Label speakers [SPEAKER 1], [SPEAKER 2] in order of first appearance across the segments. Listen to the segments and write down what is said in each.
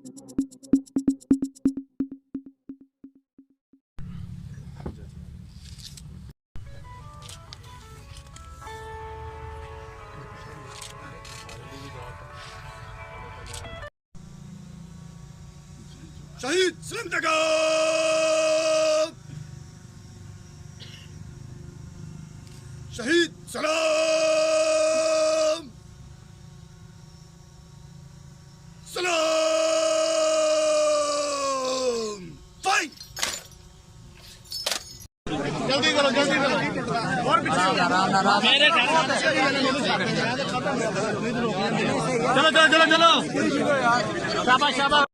[SPEAKER 1] शहीद जिंदाबाद, शहीद सलाम, सलाम। फाइट। जल्दी करो, जल्दी करो। और पीछे चलो चलो चलो चलो, शाबाश शाबाश।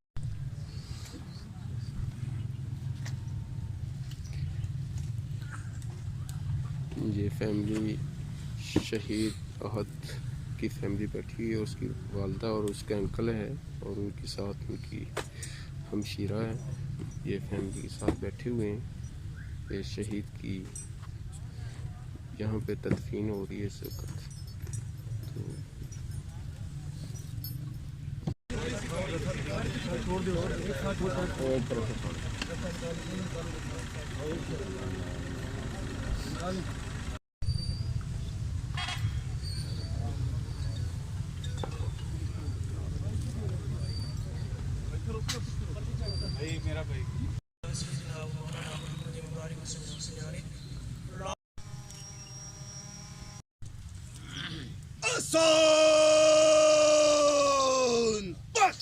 [SPEAKER 2] ये फैमिली शहीद अहद की फैमिली बैठी है, उसकी वालदा और उसके अंकल है और उनके साथ उनकी हमशीरा है। ये फैमिली के साथ बैठे हुए हैं। ये शहीद की यहाँ पे तदफीन हो रही है इस वक्त।
[SPEAKER 1] मेरा भाई आसान बस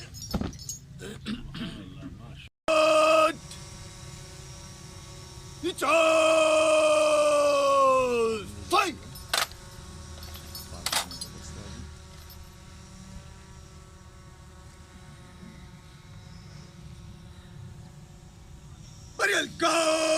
[SPEAKER 1] फाइट। Burial go!